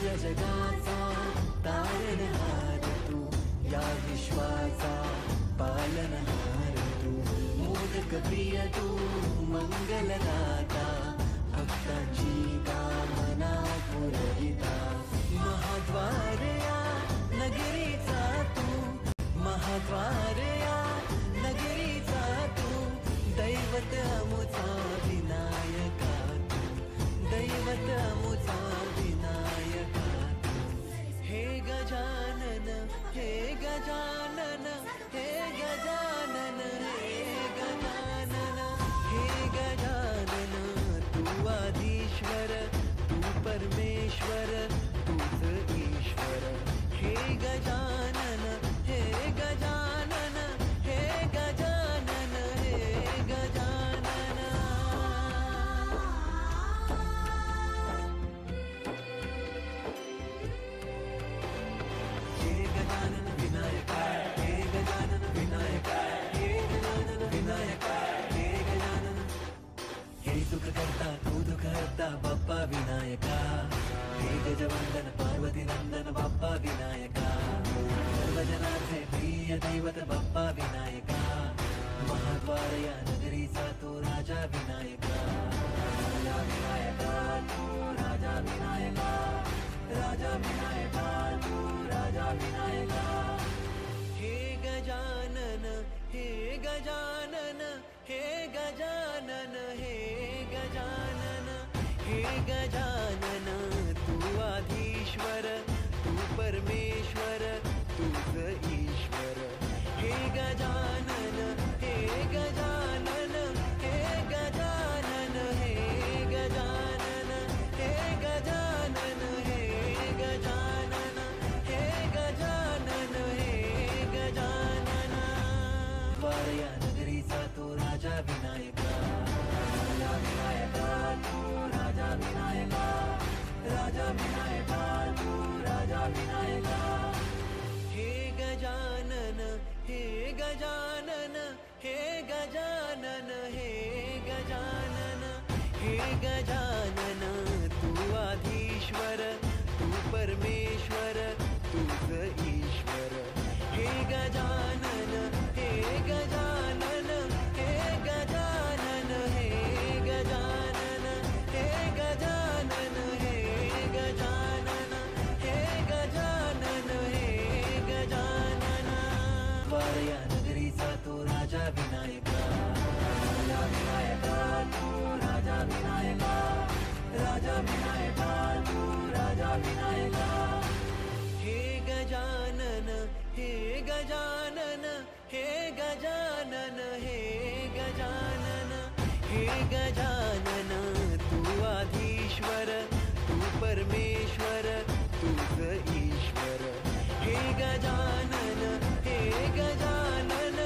सगळ्या जगाचा तारणहार तू, या विश्वाचा पालनहार तू, मोदक प्रिय तू, मंगलदाता, भक्तांची कामना पुरविता, महाद्वार या नगरीचा तू, महाद्वार या नगरीचा तू, दैवत अमुचा विनायका तू, दैवत अमुचा विनायका तू, हे गजानन, हे गजानन, हे गजानन, हे गजानन, हे गजानन, तू आदिश्वर, तू परमेश्वर, तूच ईश्वर, हे गजानन, हे गजानन, हे गजानन, हे गजानन. हे गजानन विनायका, हे गजानन विनायका, हे गजानन विनायका, हे गजानन, हे सुख करता तू दुःख हरता बाप्पा विनायका, हे गजवंदन पार्वती नंदन बाप्पा विनायका, सर्वजनांचे प्रिय दैवत बाप्पा विनायका, महाद्वार या नगरीचा तो राजा विनायका, राजा विनायका तू, राजा विनायका, राजा विनायका तू, राजा विनायका. हे गजानन, हे गजानन, हे गजानन, हे गजानन, हे गजानन, तू आधीश्वर, तू परमेश्वर, तूच ईश्वर, हे गजानन, हे गजानन, हे गजानन, हे गजानन, हे गजानन, हे गजानन, हे गजानन, हे गजानन. वारया नगरीचा तो राजा विनायका, राजा विनायका तू, राजा विनायका, राजा विनायका तू, राजा विनायका. हे गजानन, हे गजानन, हे गजानन, हे गजानन, हे गजानन, तू आधीश्वर, तू परमेश्वर, तूच ईश्वर, हे गजानन, हे गजानन, हे गजानन, हे गजानन, हे गजानन, हे गजानन, हे गजानन, हे गजानन. वारया नगरीचा तो राजा विनायका, राजा विनायका तू, राजा विनायका, राजा विनायका तू, राजा विनायका. हे गजानन, हे गजानन, हे गजानन, हे गजानन, हे गजानन, तू आधीश्वर, तू परमेश्वर, तूच ईश्वर, हे गजानन, हे गजानन,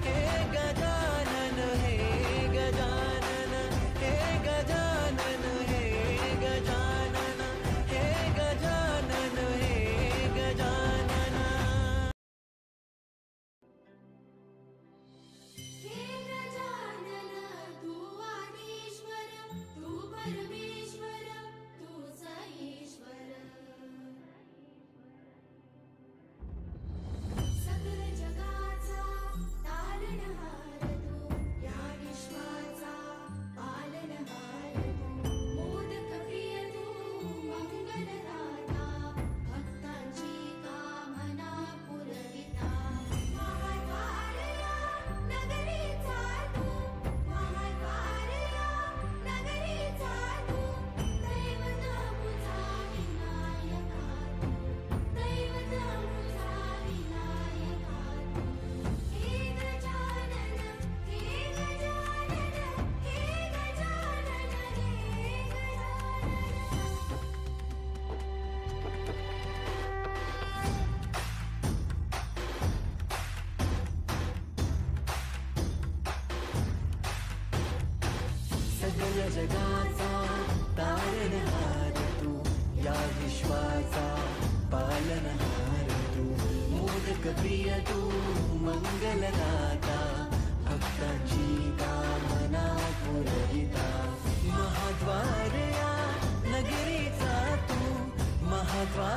हे गजानन, हे गजानन, हे गजानन, हे गजानन, हे गजानन, हे गजानन. हे गजानन, तू आदिश्वर, तू परमेश्वर, तूच ईश्वर, सकल जगाचा तारणहार तू, या विश्वाचा पालनहार तू, मोदक प्रिय तू, मंगलदाता, भक्तांची कामना पुरविता, महाद्वार या नगरीचा तू, महाद्वार या नगरीचा तू, दैवत अमुचा विनायका तू, दैवत अमुचा विनायका तू. हे गजानन, हे गजानन, हे गजानन, हे सगळ्या जगाचा तारणहार तू, या विश्वाचा पालनहार तू, मोदक प्रिय तू, मंगलदाता, भक्तांची कामना पुरविता, महाद्वार या नगरीचा तू, महाद्वार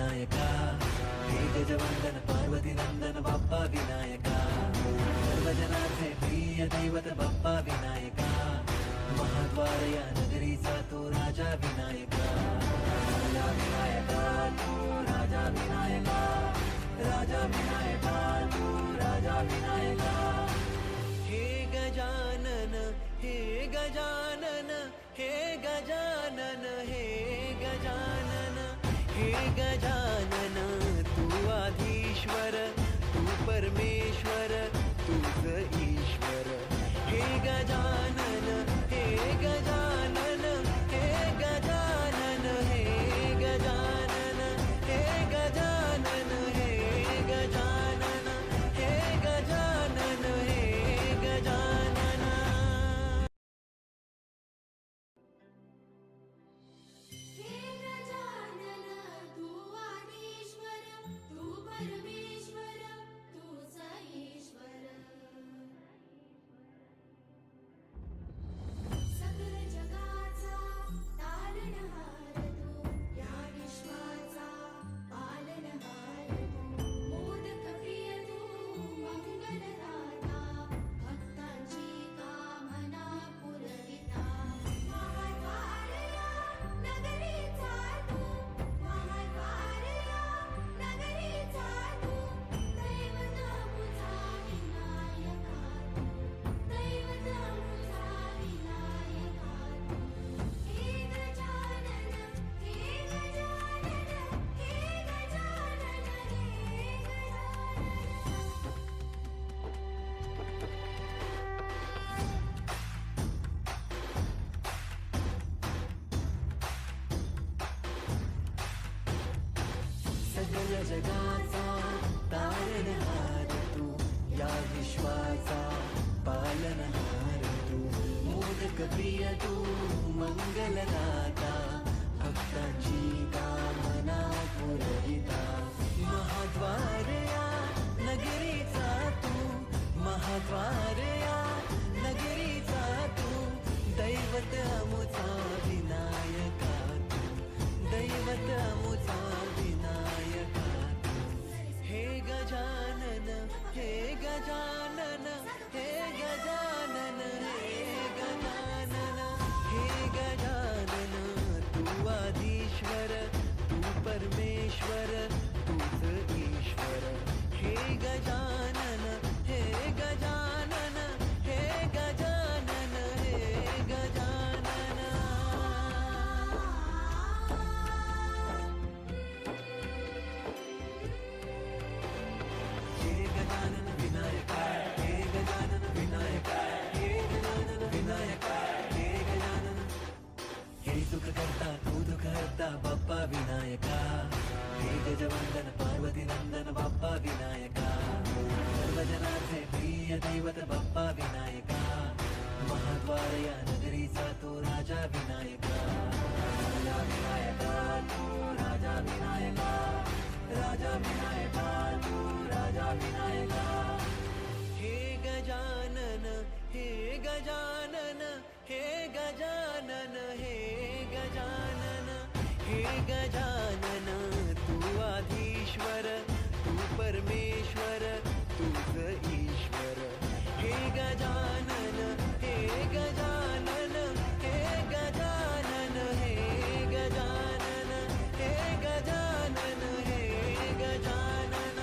विनायका हे गजवंदन पार्वती नंदन बाप्पा विनायका सर्वजनांचे प्रिय दैवत बाप्पा विनायका महाद्वार या नगरीचा तो राजा विनायका राजा विनायका तू राजा विनायका राजा विनायका तू राजा विनायका हे गजानन हे गजानन हे गजानन हे गजानन हे गजानन तू आधीश्वर तू परमेश्वर तूच ईश्वर हे गजानन हे गजानन हे गजानन हे गजानन हे गजानन हे गजानन हे गजानन हे गजानन हे गजानन तू आदिश्वर तू परमेश्वर तूच ईश्वर सकल जगाचा तारणहार तू या विश्वाचा पालनहार तू मोदक प्रिय तू मंगलदाता भक्तांची कामना पुरविता महाद्वार या नगरीचा तू महाद्वार या नगरीचा तू दैवत मुझा विनायका तू दैवत मुझा विनायका तू हे गजानन हे गजानन हे गजानन हे गजानन सगळ्या जगाचा तारणहार तू या विश्वाचा पालनहार तू मोदक प्रिय तू मंगलदाता भक्तांची कामना पुरविता महाद्वार या नगरीचा तू महाद्वार या नगरीचा तू दैवत अमुचा विनायका तू दैवत अमुचा विनायका तू हे गजानन हे गजानन हे गजानन हे गजानन हे गजानन तू आधीश्वर तू परमेश्वर तूच ईश्वर हे गजानन हे गजानन हे गजानन हे गजानन हे गजानन विनायका हे गजानन विनायका हे गजानन विनायका हे गजानन हे सुख करता तू दुःख हरता बाप्पा विनायका हे गजवंदन पार्वती नंदन बाप्पा विनायका सर्वजनांचे प्रिय दैवत बाप्पा विनायका महाद्वार या नगरीचा तो राजा विनायका राजा विनायका तू राजा विनायका राजा विनायका तू राजा विनायका हे गजानन हे गजानन हे गजानन हे गजानन हे गजानन तू आधीश्वर तू परमेश्वर तूच ईश्वर हे गजानन हे गजानन हे गजानन हे गजानन हे गजानन हे गजानन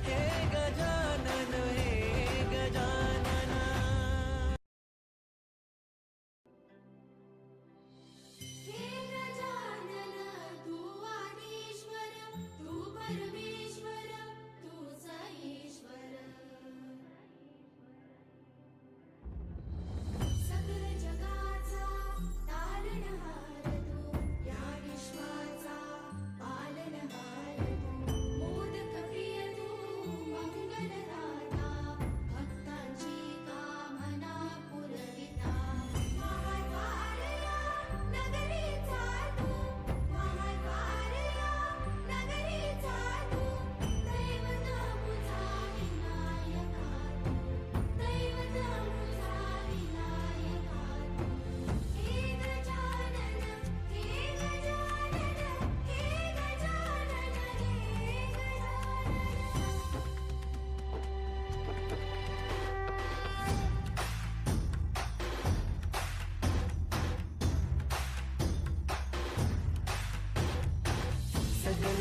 हे गजानन हे गजानन हे गजानन तू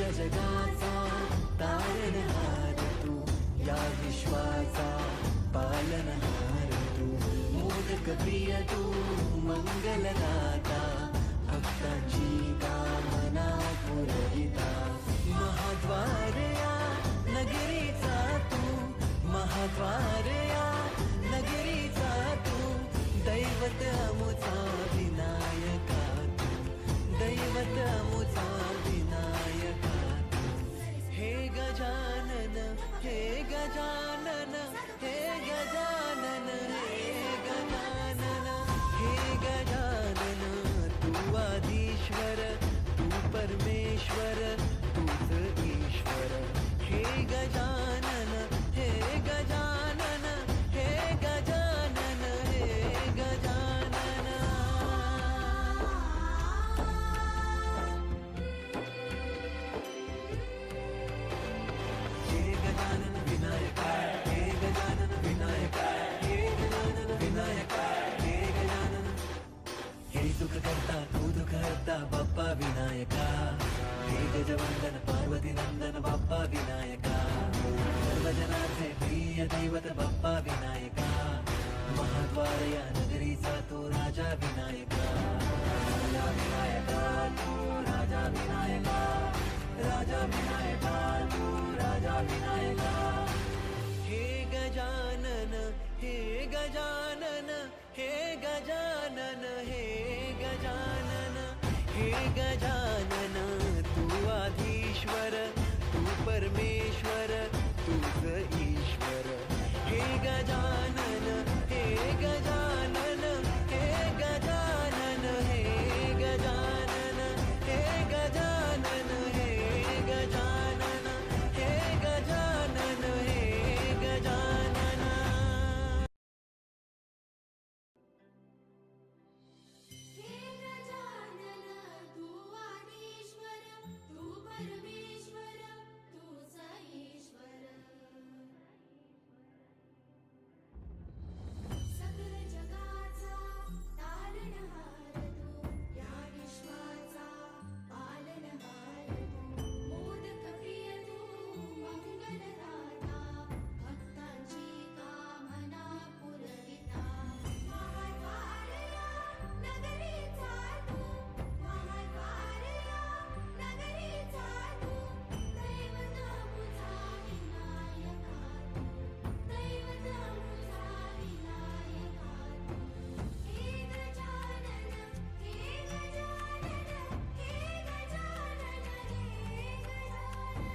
सगळ्या जगाचा तारणहार तू, या विश्वाचा पालनहार तू, मोदक प्रिय तू, मंगलदाता, भक्तांची कामना पुरविता, महाद्वार या नगरीचा तू, महाद्वार या नगरीचा तू, दैवत अमुचा विनायका तू, दैवत अमुचा विनायका तू. हे गजानन, हे गजानन, हे गजानन, हे गजानन, हे गजानन, तू आधीश्वर, तू परमेश्वर, तूच ईश्वर. हे गजानन, हे गजानन, हे गजानन, हे गजानन. हे गजानन विनायका, हे गजानन विनायका, हे गजानन विनायका, हे गजानन. हे सुख करता तू दुःख हरता बाप्पा विनायका, हे गजवंदन पार्वती नंदन बाप्पा विनायका, सर्वजनाचे प्रिय दैवत बाप्पा विनायका, महाद्वार या नगरीचा तो राजा विनायका, राजा विनायका तू, राजा विनायका, राजा विनायका तू, राजा विनायका. हे गजानन, हे गजानन, हे गजानन, हे गजानन, हे गजानन, तू आधीश्वर, तू परमेश्वर, तूच ईश्वर. हे गजानन, हे गजानन, हे गजानन, हे गजानन, हे गजानन, हे गजानन, हे गजानन, हे गजानन. हे गजानन, तू आदिश्वर, तू परमेश्वर, तूच ईश्वर. सकल जगाचा तारणहार तू, या विश्वाचा पालनहार तू, मोदक प्रिय तू, मंगलदाता, भक्तांची कामना पुरविता, महाद्वार या नगरीचा तू, महाद्वार या नगरीचा तू, दैवत अमुचा विनायका तू, दैवत अमुचा विनायका तू. हे गजानन, हे गजानन, हे गजानन, हे गजानन.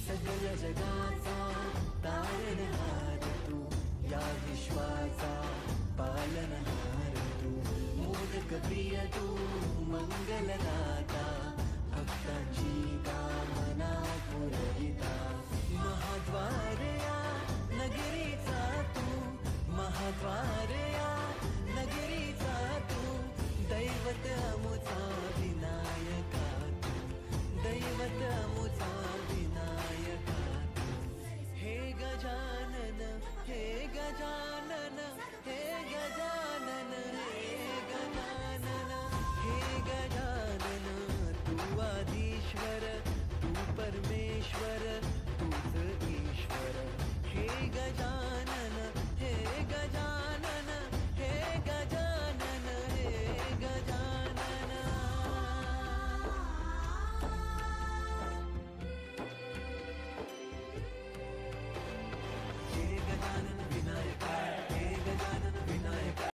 सगळ्या जगाचा तारणहार तू, या विश्वाचा पालनहार तू, मोदक प्रिय तू, मंगलदाता,